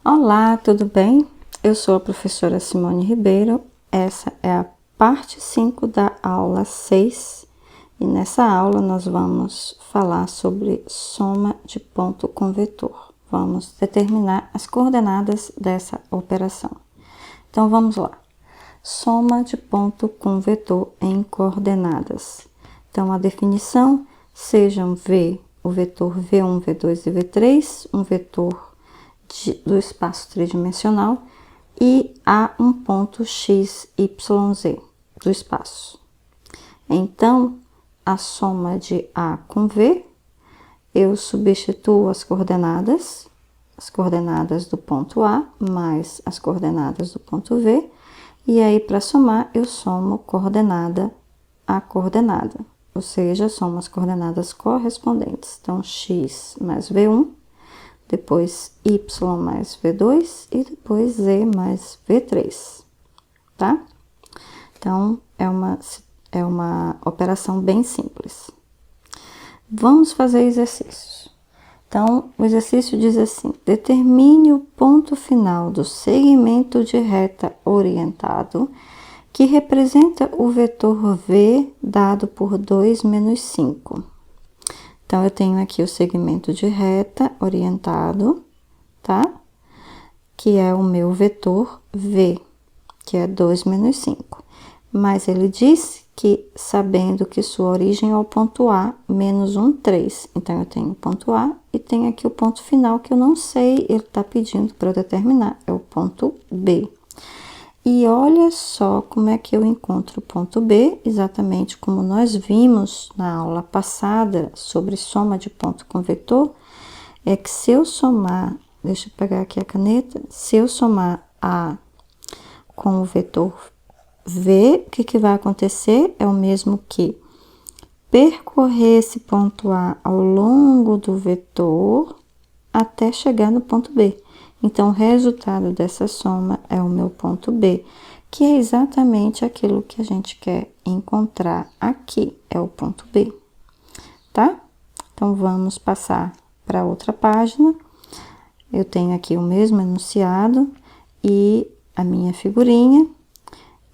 Olá, tudo bem? Eu sou a professora Simone Ribeiro. Essa é a parte 5 da aula 6 e nessa aula nós vamos falar sobre soma de ponto com vetor. Vamos determinar as coordenadas dessa operação. Então vamos lá. Soma de ponto com vetor em coordenadas. Então a definição sejam V, o vetor V1, V2 e V3, um vetor do espaço tridimensional, e há um ponto x, y, z do espaço. Então, a soma de A com V, eu substituo as coordenadas do ponto A mais as coordenadas do ponto V, e aí para somar eu somo coordenada a coordenada, ou seja, somo as coordenadas correspondentes. Então, x mais V1, depois y mais V2 e depois z mais V3, tá? Então, é uma operação bem simples. Vamos fazer exercícios. Então, o exercício diz assim: determine o ponto final do segmento de reta orientado que representa o vetor V dado por 2 menos 5. Então, eu tenho aqui o segmento de reta orientado, tá? Que é o meu vetor V, que é 2 menos 5. Mas ele disse que, sabendo que sua origem é o ponto A, menos 1, 3. Então, eu tenho o ponto A e tenho aqui o ponto final, que eu não sei, ele está pedindo para eu determinar, é o ponto B. E olha só como é que eu encontro o ponto B, exatamente como nós vimos na aula passada sobre soma de ponto com vetor, é que se eu somar, deixa eu pegar aqui a caneta, se eu somar A com o vetor V, o que vai acontecer? É o mesmo que percorrer esse ponto A ao longo do vetor até chegar no ponto B. Então, o resultado dessa soma é o meu ponto B, que é exatamente aquilo que a gente quer encontrar aqui, é o ponto B, tá? Então, vamos passar para outra página. Eu tenho aqui o mesmo enunciado e a minha figurinha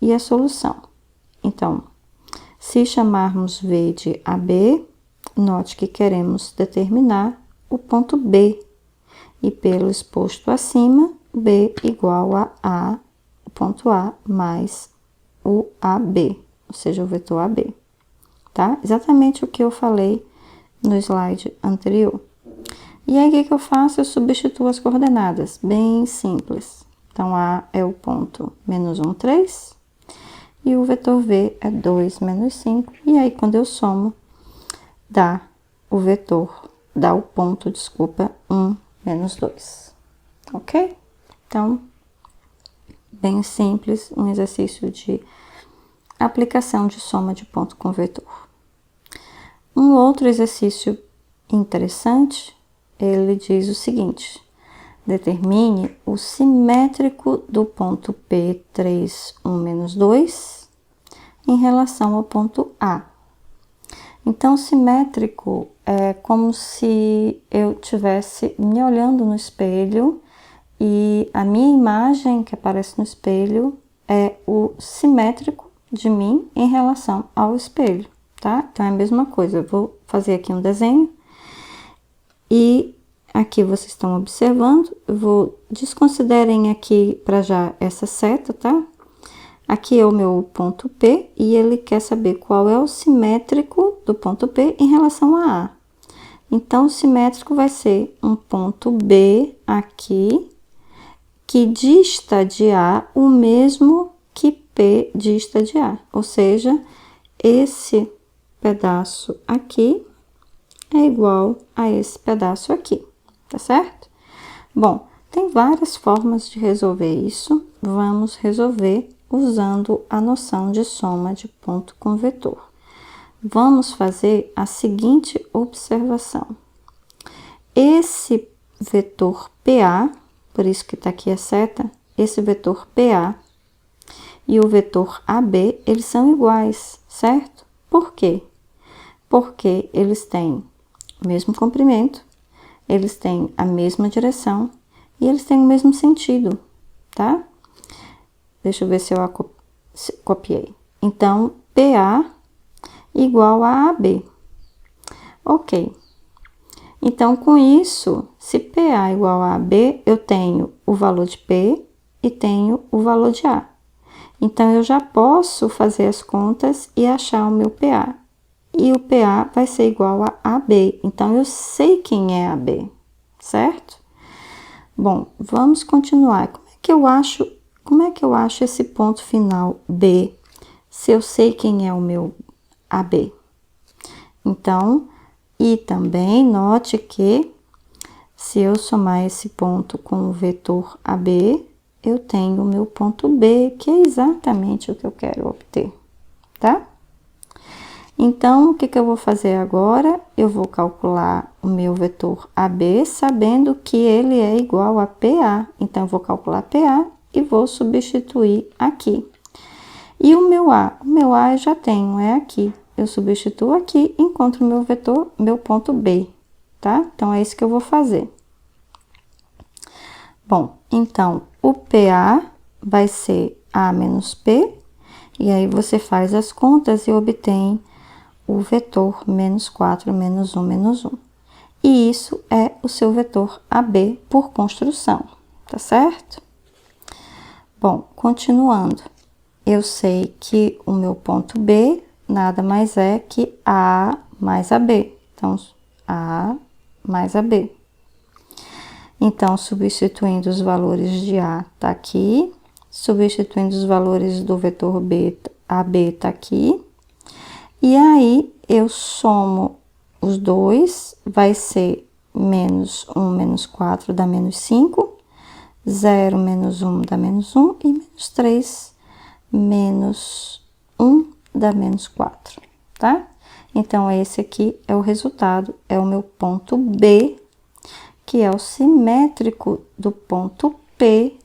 e a solução. Então, se chamarmos V de AB, note que queremos determinar o ponto B. E pelo exposto acima, B igual a o ponto A, mais o AB, ou seja, o vetor AB, tá? Exatamente o que eu falei no slide anterior. E aí, o que eu faço? Eu substituo as coordenadas, bem simples. Então, A é o ponto menos 1, 3, e o vetor V é 2, menos 5, e aí, quando eu somo, dá o ponto, 1, menos 2, ok? Então, bem simples, um exercício de aplicação de soma de ponto com vetor. Um outro exercício interessante, ele diz o seguinte: determine o simétrico do ponto P, 3, 1, menos 2, em relação ao ponto A. Então, simétrico é como se eu estivesse me olhando no espelho e a minha imagem que aparece no espelho é o simétrico de mim em relação ao espelho, tá? Então, é a mesma coisa. Eu vou fazer aqui um desenho e aqui vocês estão observando. Eu vou desconsiderem aqui para já essa seta, tá? Aqui é o meu ponto P e ele quer saber qual é o simétrico do ponto P em relação a A. Então, o simétrico vai ser um ponto B aqui, que dista de A o mesmo que P dista de A. Ou seja, esse pedaço aqui é igual a esse pedaço aqui, tá certo? Bom, tem várias formas de resolver isso. Vamos resolver usando a noção de soma de ponto com vetor. Vamos fazer a seguinte observação. Esse vetor PA, por isso que está aqui a seta, esse vetor PA e o vetor AB, eles são iguais, certo? Por quê? Porque eles têm o mesmo comprimento, eles têm a mesma direção e eles têm o mesmo sentido, tá? Deixa eu ver se eu copiei. Então, PA igual a AB. Ok. Então, com isso, se PA igual a AB, eu tenho o valor de P e tenho o valor de A. Então, eu já posso fazer as contas e achar o meu PA. E o PA vai ser igual a AB. Então, eu sei quem é AB, certo? Bom, vamos continuar. Como é que eu acho esse ponto final B, se eu sei quem é o meu AB? Então, e também note que se eu somar esse ponto com o vetor AB, eu tenho o meu ponto B, que é exatamente o que eu quero obter, tá? Então, o que eu vou fazer agora? Eu vou calcular o meu vetor AB, sabendo que ele é igual a PA. Então, eu vou calcular PA e vou substituir aqui. E o meu A? O meu A eu já tenho, é aqui. Eu substituo aqui, encontro o meu vetor, meu ponto B, tá? Então, é isso que eu vou fazer. Bom, então, o PA vai ser A menos P, e aí você faz as contas e obtém o vetor menos 4, menos 1, menos 1. E isso é o seu vetor AB por construção, tá certo? Bom, continuando. Eu sei que o meu ponto B nada mais é que A mais AB. Então, A mais AB. Então, substituindo os valores de A, tá aqui. Substituindo os valores do vetor B, AB tá aqui. E aí, eu somo os dois, vai ser menos 1 menos 4 dá menos 5, 0 menos 1 dá menos 1 e menos 3 menos 1 dá menos 4, tá? Então, esse aqui é o resultado, é o meu ponto B, que é o simétrico do ponto P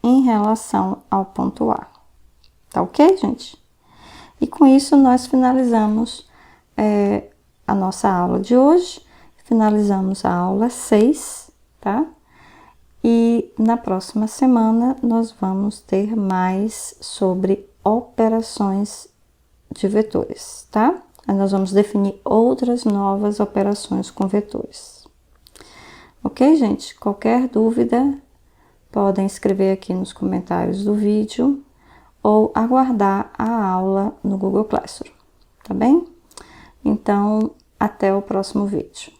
em relação ao ponto A. Tá ok, gente? E com isso, nós finalizamos a nossa aula de hoje, finalizamos a aula 6, tá? E na próxima semana, nós vamos ter mais sobre operações de vetores, tá? Aí nós vamos definir outras novas operações com vetores. Ok, gente? Qualquer dúvida, podem escrever aqui nos comentários do vídeo ou aguardar a aula no Google Classroom, tá bem? Então, até o próximo vídeo.